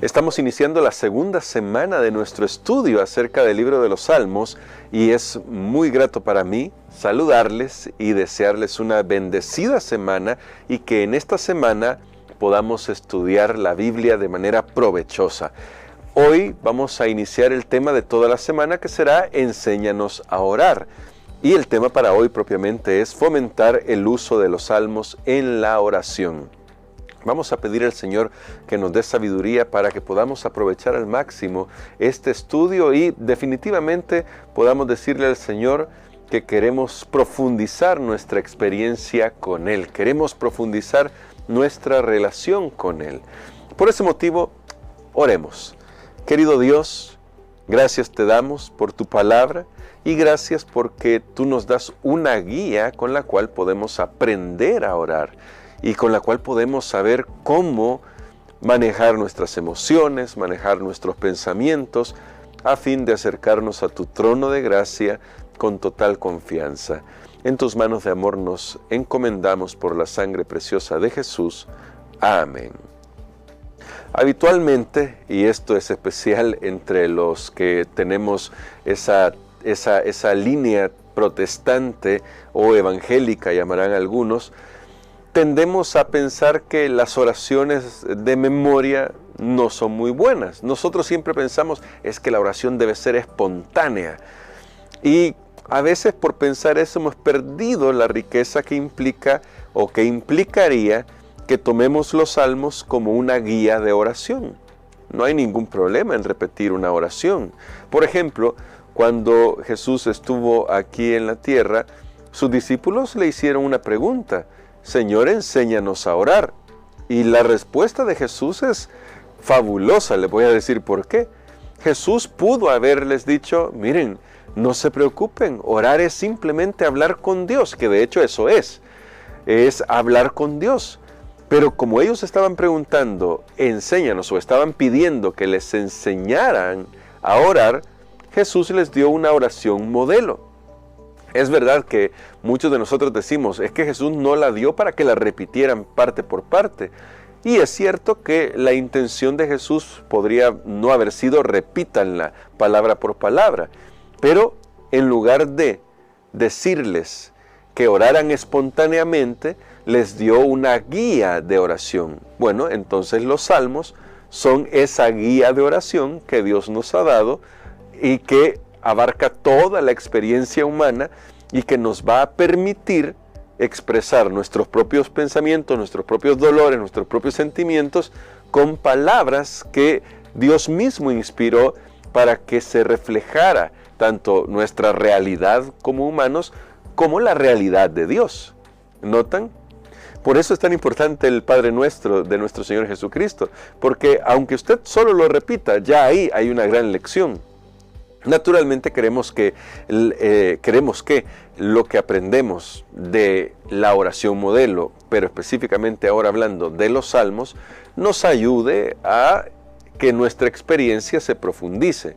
Estamos iniciando la segunda semana de nuestro estudio acerca del libro de los Salmos y es muy grato para mí saludarles y desearles una bendecida semana y que en esta semana podamos estudiar la Biblia de manera provechosa. Hoy vamos a iniciar el tema de toda la semana que será Enséñanos a orar. Y el tema para hoy propiamente es fomentar el uso de los salmos en la oración. Vamos a pedir al Señor que nos dé sabiduría para que podamos aprovechar al máximo este estudio y definitivamente podamos decirle al Señor que queremos profundizar nuestra experiencia con Él, queremos profundizar nuestra relación con Él. Por ese motivo, oremos. Querido Dios, gracias te damos por tu palabra y gracias porque tú nos das una guía con la cual podemos aprender a orar y con la cual podemos saber cómo manejar nuestras emociones, manejar nuestros pensamientos, a fin de acercarnos a tu trono de gracia con total confianza. En tus manos de amor nos encomendamos por la sangre preciosa de Jesús. Amén. Habitualmente, y esto es especial entre los que tenemos esa línea protestante o evangélica, llamarán algunos, tendemos a pensar que las oraciones de memoria no son muy buenas. Nosotros siempre pensamos es que la oración debe ser espontánea. Y a veces por pensar eso hemos perdido la riqueza que implica o que implicaría que tomemos los salmos como una guía de oración. No hay ningún problema en repetir una oración. Por ejemplo, cuando Jesús estuvo aquí en la tierra, sus discípulos le hicieron una pregunta: Señor, enséñanos a orar. Y la respuesta de Jesús es fabulosa, le voy a decir por qué. Jesús pudo haberles dicho, miren, no se preocupen, orar es simplemente hablar con Dios, que de hecho eso es hablar con Dios. Pero como ellos estaban preguntando, enséñanos, o estaban pidiendo que les enseñaran a orar, Jesús les dio una oración modelo. Es verdad que muchos de nosotros decimos, es que Jesús no la dio para que la repitieran parte por parte. Y es cierto que la intención de Jesús podría no haber sido repítanla palabra por palabra. Pero en lugar de decirles que oraran espontáneamente, les dio una guía de oración. Bueno, entonces los salmos son esa guía de oración que Dios nos ha dado y que abarca toda la experiencia humana y que nos va a permitir expresar nuestros propios pensamientos, nuestros propios dolores, nuestros propios sentimientos con palabras que Dios mismo inspiró para que se reflejara tanto nuestra realidad como humanos como la realidad de Dios. ¿Notan? Por eso es tan importante el Padre Nuestro de nuestro Señor Jesucristo, porque aunque usted solo lo repita, ya ahí hay una gran lección. Naturalmente queremos que lo que aprendemos de la oración modelo, pero específicamente ahora hablando de los salmos, nos ayude a que nuestra experiencia se profundice.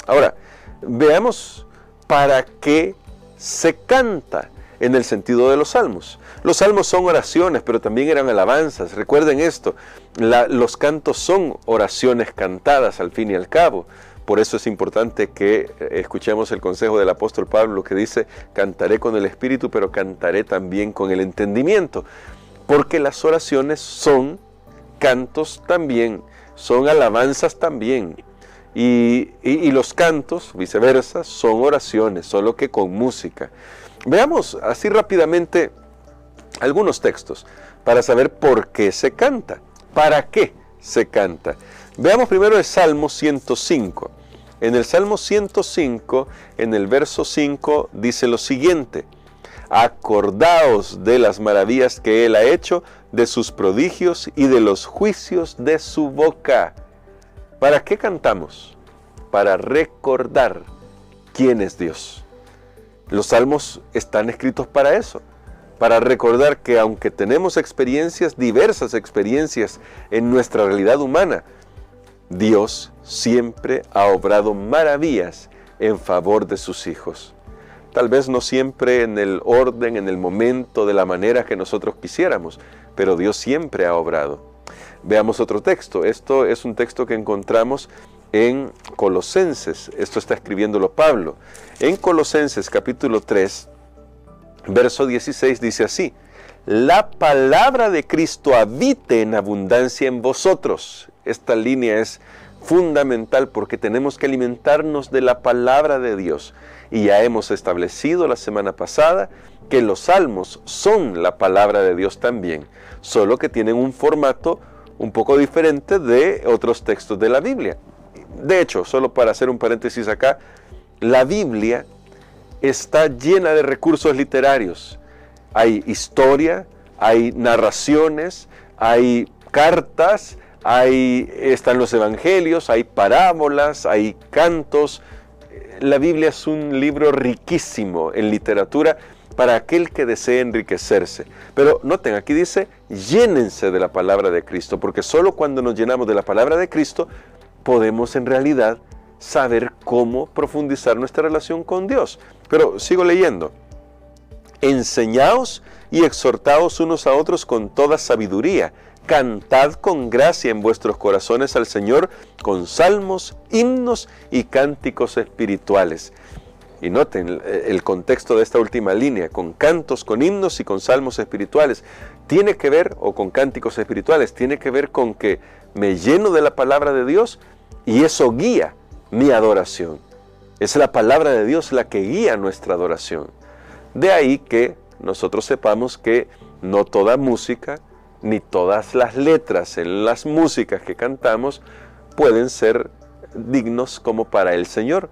Ahora, veamos para qué se canta en el sentido de los salmos. Los salmos son oraciones, pero también eran alabanzas. Recuerden esto, los cantos son oraciones cantadas al fin y al cabo. Por eso es importante que escuchemos el consejo del apóstol Pablo que dice, cantaré con el espíritu, pero cantaré también con el entendimiento. Porque las oraciones son cantos también, son alabanzas también. Y los cantos, viceversa, son oraciones, solo que con música. Veamos así rápidamente algunos textos para saber por qué se canta, para qué se canta. Veamos primero el Salmo 105. En el Salmo 105, en el verso 5, dice lo siguiente: acordaos de las maravillas que Él ha hecho, de sus prodigios y de los juicios de su boca. ¿Para qué cantamos? Para recordar quién es Dios. Los salmos están escritos para eso, para recordar que aunque tenemos experiencias, diversas experiencias en nuestra realidad humana, Dios siempre ha obrado maravillas en favor de sus hijos. Tal vez no siempre en el orden, en el momento, de la manera que nosotros quisiéramos, pero Dios siempre ha obrado. Veamos otro texto. Esto es un texto que encontramos en Colosenses. Esto está escribiéndolo Pablo. En Colosenses capítulo 3, verso 16 dice así: la palabra de Cristo habite en abundancia en vosotros. Esta línea es fundamental porque tenemos que alimentarnos de la palabra de Dios. Y ya hemos establecido la semana pasada que los salmos son la palabra de Dios también, solo que tienen un formato un poco diferente de otros textos de la Biblia. De hecho, solo para hacer un paréntesis acá, la Biblia está llena de recursos literarios. Hay historia, hay narraciones, hay cartas, están los evangelios, hay parábolas, hay cantos. La Biblia es un libro riquísimo en literatura para aquel que desee enriquecerse. Pero noten, aquí dice, llénense de la palabra de Cristo, porque solo cuando nos llenamos de la palabra de Cristo podemos en realidad saber cómo profundizar nuestra relación con Dios. Pero sigo leyendo. Enseñaos y exhortaos unos a otros con toda sabiduría. Cantad con gracia en vuestros corazones al Señor con salmos, himnos y cánticos espirituales. Y noten el contexto de esta última línea, con cantos, con himnos y con salmos espirituales. Tiene que ver, o con cánticos espirituales, tiene que ver con que me lleno de la palabra de Dios y eso guía mi adoración. Es la palabra de Dios la que guía nuestra adoración. De ahí que nosotros sepamos que no toda música, ni todas las letras en las músicas que cantamos pueden ser dignos como para el Señor.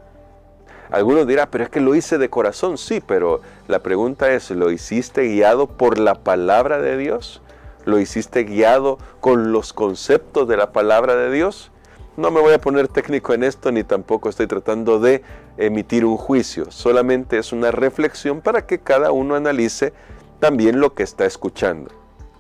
Algunos dirán, pero es que lo hice de corazón. Sí, pero la pregunta es, ¿lo hiciste guiado por la palabra de Dios? ¿Lo hiciste guiado con los conceptos de la palabra de Dios? No me voy a poner técnico en esto, ni tampoco estoy tratando de emitir un juicio. Solamente es una reflexión para que cada uno analice también lo que está escuchando.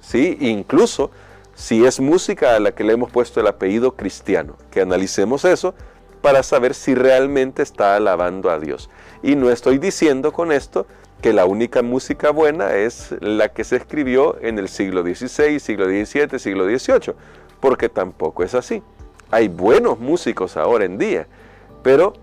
¿Sí? Incluso si es música a la que le hemos puesto el apellido cristiano, que analicemos eso para saber si realmente está alabando a Dios. Y no estoy diciendo con esto que la única música buena es la que se escribió en el siglo XVI, siglo XVII, siglo XVIII, porque tampoco es así. Hay buenos músicos ahora en día, pero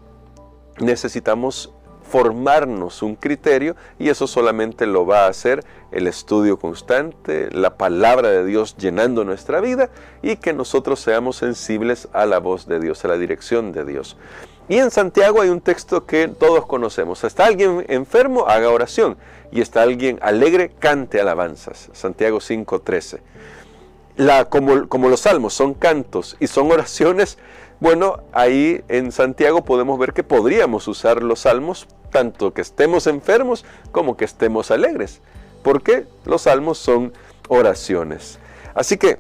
necesitamos formarnos un criterio y eso solamente lo va a hacer el estudio constante, la palabra de Dios llenando nuestra vida y que nosotros seamos sensibles a la voz de Dios, a la dirección de Dios. Y en Santiago hay un texto que todos conocemos. ¿Está alguien enfermo? Haga oración. Y está alguien alegre, cante alabanzas. Santiago 5:13. Como los salmos son cantos y son oraciones, bueno, ahí en Santiago podemos ver que podríamos usar los salmos tanto que estemos enfermos como que estemos alegres, porque los salmos son oraciones. Así que,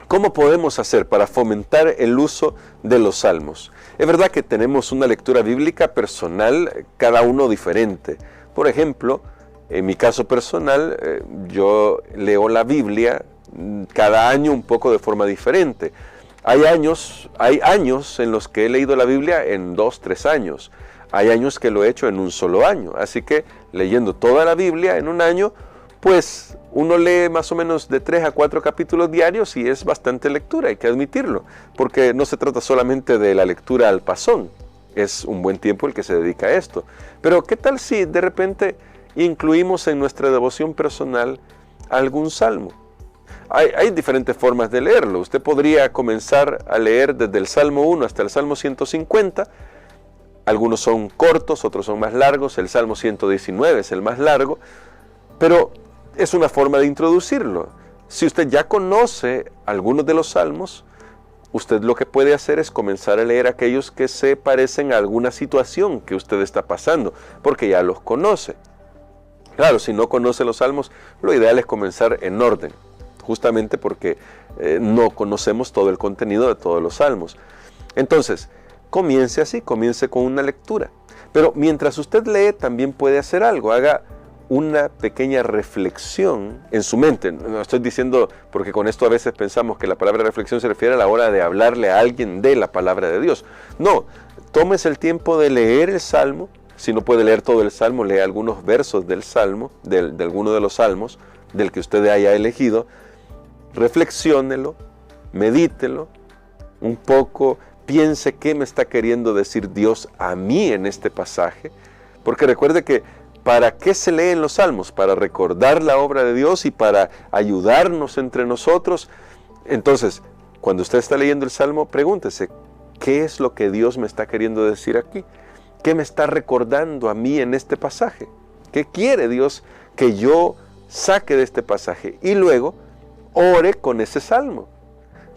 ¿cómo podemos hacer para fomentar el uso de los salmos? Es verdad que tenemos una lectura bíblica personal, cada uno diferente. Por ejemplo, en mi caso personal, yo leo la Biblia cada año un poco de forma diferente. Hay años en los que he leído la Biblia en 2, 3 años. Hay años que lo he hecho en un solo año. Así que leyendo toda la Biblia en un año, pues uno lee más o menos de 3 a 4 capítulos diarios y es bastante lectura, hay que admitirlo. Porque no se trata solamente de la lectura al pasón. Es un buen tiempo el que se dedica a esto. Pero ¿qué tal si de repente incluimos en nuestra devoción personal algún salmo? Hay diferentes formas de leerlo. Usted podría comenzar a leer desde el Salmo 1 hasta el Salmo 150. Algunos son cortos, otros son más largos. El Salmo 119 es el más largo. Pero es una forma de introducirlo. Si usted ya conoce algunos de los salmos, usted lo que puede hacer es comenzar a leer aquellos que se parecen a alguna situación que usted está pasando, porque ya los conoce. Claro, si no conoce los salmos, lo ideal es comenzar en orden. Justamente porque no conocemos todo el contenido de todos los salmos. Entonces, comience así, comience con una lectura. Pero mientras usted lee, también puede hacer algo. Haga una pequeña reflexión en su mente. No estoy diciendo, porque con esto a veces pensamos que la palabra reflexión se refiere a la hora de hablarle a alguien de la palabra de Dios. No, tómese el tiempo de leer el salmo. Si no puede leer todo el salmo, lea algunos versos del salmo, de alguno de los salmos, del que usted haya elegido. reflexiónelo, medítelo un poco, piense qué me está queriendo decir Dios a mí en este pasaje, porque recuerde que ¿para qué se leen los salmos? Para recordar la obra de Dios y para ayudarnos entre nosotros. Entonces, cuando usted está leyendo el salmo, pregúntese, ¿qué es lo que Dios me está queriendo decir aquí? ¿Qué me está recordando a mí en este pasaje? ¿Qué quiere Dios que yo saque de este pasaje? Y luego, ore con ese salmo.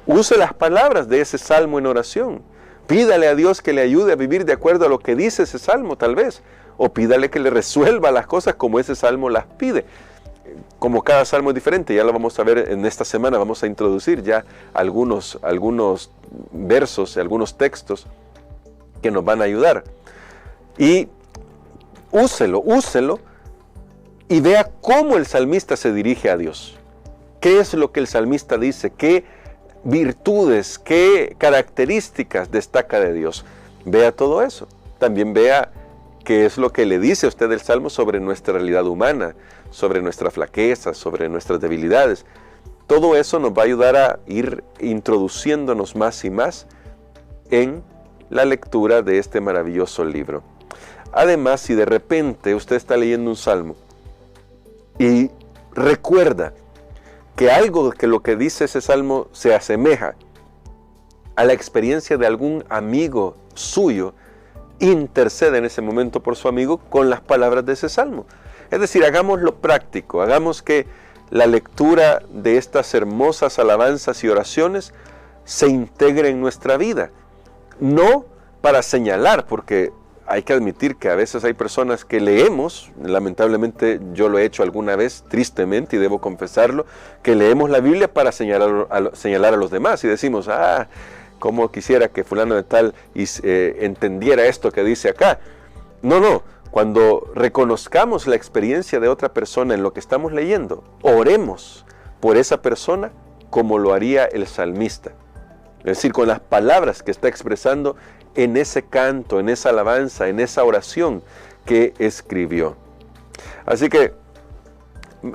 Use las palabras de ese salmo en oración. Pídale a Dios que le ayude a vivir de acuerdo a lo que dice ese salmo, tal vez. O pídale que le resuelva las cosas como ese salmo las pide. Como cada salmo es diferente, ya lo vamos a ver en esta semana, vamos a introducir ya algunos versos, algunos textos que nos van a ayudar. Y úselo y vea cómo el salmista se dirige a Dios. ¿Qué es lo que el salmista dice? ¿Qué virtudes, qué características destaca de Dios? Vea todo eso. También vea qué es lo que le dice a usted el Salmo sobre nuestra realidad humana, sobre nuestra flaqueza, sobre nuestras debilidades. Todo eso nos va a ayudar a ir introduciéndonos más y más en la lectura de este maravilloso libro. Además, si de repente usted está leyendo un salmo y recuerda que algo que lo que dice ese salmo se asemeja a la experiencia de algún amigo suyo, intercede en ese momento por su amigo con las palabras de ese salmo. Es decir, hagámoslo práctico, hagamos que la lectura de estas hermosas alabanzas y oraciones se integre en nuestra vida. No para señalar, porque hay que admitir que a veces hay personas que leemos, lamentablemente yo lo he hecho alguna vez, tristemente, y debo confesarlo, que leemos la Biblia para señalar a los demás y decimos, cómo quisiera que fulano de tal entendiera esto que dice acá. No, cuando reconozcamos la experiencia de otra persona en lo que estamos leyendo, oremos por esa persona como lo haría el salmista. Es decir, con las palabras que está expresando en ese canto, en esa alabanza, en esa oración que escribió. Así que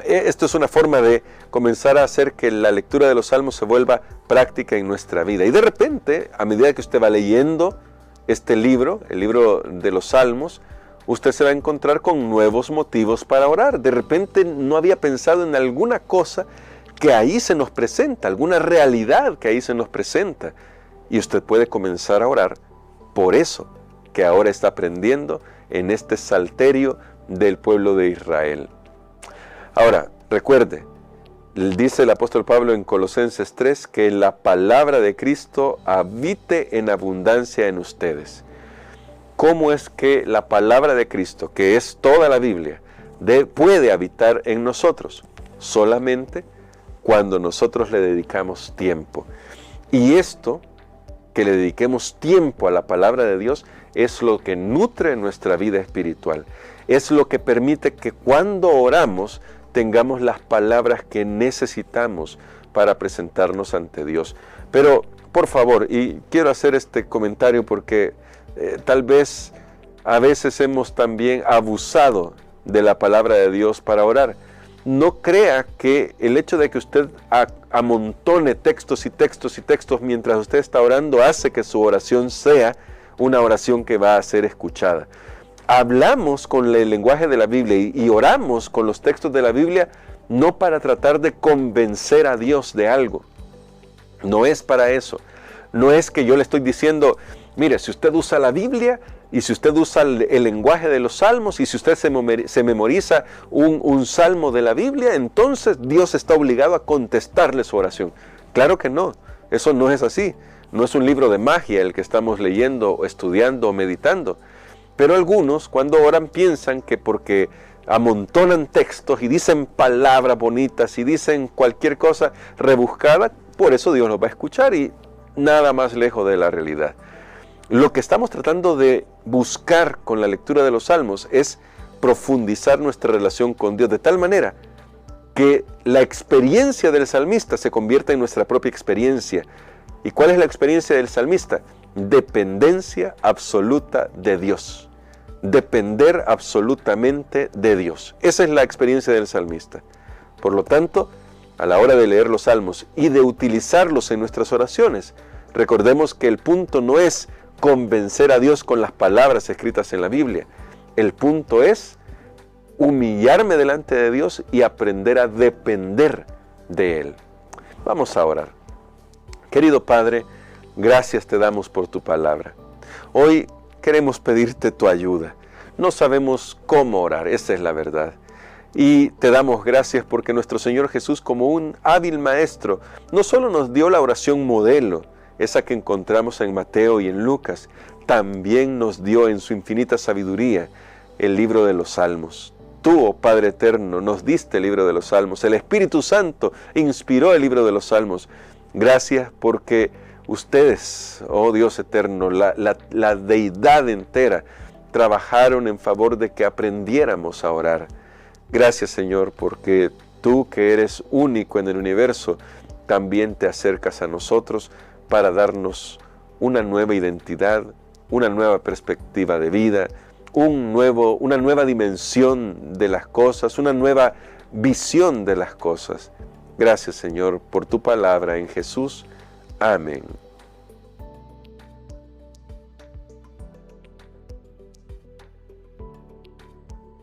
esto es una forma de comenzar a hacer que la lectura de los salmos se vuelva práctica en nuestra vida. Y de repente, a medida que usted va leyendo este libro, el libro de los salmos, usted se va a encontrar con nuevos motivos para orar. De repente no había pensado en alguna cosa que ahí se nos presenta, alguna realidad que ahí se nos presenta. Y usted puede comenzar a orar por eso que ahora está aprendiendo en este salterio del pueblo de Israel. Ahora, recuerde, dice el apóstol Pablo en Colosenses 3, que la palabra de Cristo habite en abundancia en ustedes. ¿Cómo es que la palabra de Cristo, que es toda la Biblia, puede habitar en nosotros? Solamente cuando nosotros le dedicamos tiempo. Y esto, que le dediquemos tiempo a la palabra de Dios, es lo que nutre nuestra vida espiritual. Es lo que permite que cuando oramos tengamos las palabras que necesitamos para presentarnos ante Dios. Pero, por favor, y quiero hacer este comentario porque tal vez a veces hemos también abusado de la palabra de Dios para orar. No crea que el hecho de que usted amontone textos y textos y textos mientras usted está orando hace que su oración sea una oración que va a ser escuchada. Hablamos con el lenguaje de la Biblia y oramos con los textos de la Biblia no para tratar de convencer a Dios de algo. No es para eso. No es que yo le estoy diciendo, mire, si usted usa la Biblia y si usted usa el lenguaje de los salmos y si usted se memoriza un salmo de la Biblia, entonces Dios está obligado a contestarle su oración. Claro que no, eso no es así. No es un libro de magia el que estamos leyendo, estudiando o meditando. Pero algunos cuando oran piensan que porque amontonan textos y dicen palabras bonitas y dicen cualquier cosa rebuscada, por eso Dios los va a escuchar y nada más lejos de la realidad. Lo que estamos tratando de buscar con la lectura de los salmos es profundizar nuestra relación con Dios de tal manera que la experiencia del salmista se convierta en nuestra propia experiencia. ¿Y cuál es la experiencia del salmista? Dependencia absoluta de Dios. Depender absolutamente de Dios. Esa es la experiencia del salmista. Por lo tanto, a la hora de leer los salmos y de utilizarlos en nuestras oraciones. Recordemos que el punto no es convencer a Dios con las palabras escritas en la Biblia. El punto es humillarme delante de Dios y aprender a depender de Él. Vamos a orar. Querido Padre, gracias te damos por tu palabra. Hoy queremos pedirte tu ayuda. No sabemos cómo orar, esa es la verdad. Y te damos gracias porque nuestro Señor Jesús, como un hábil maestro, no solo nos dio la oración modelo, esa que encontramos en Mateo y en Lucas, también nos dio en su infinita sabiduría el libro de los Salmos. Tú, oh Padre eterno, nos diste el libro de los Salmos. El Espíritu Santo inspiró el libro de los Salmos. Gracias porque ustedes, oh Dios eterno, la deidad entera, trabajaron en favor de que aprendiéramos a orar. Gracias, Señor, porque tú, que eres único en el universo, también te acercas a nosotros para darnos una nueva identidad, una nueva perspectiva de vida, una nueva dimensión de las cosas, una nueva visión de las cosas. Gracias, Señor, por tu palabra en Jesús. Amén.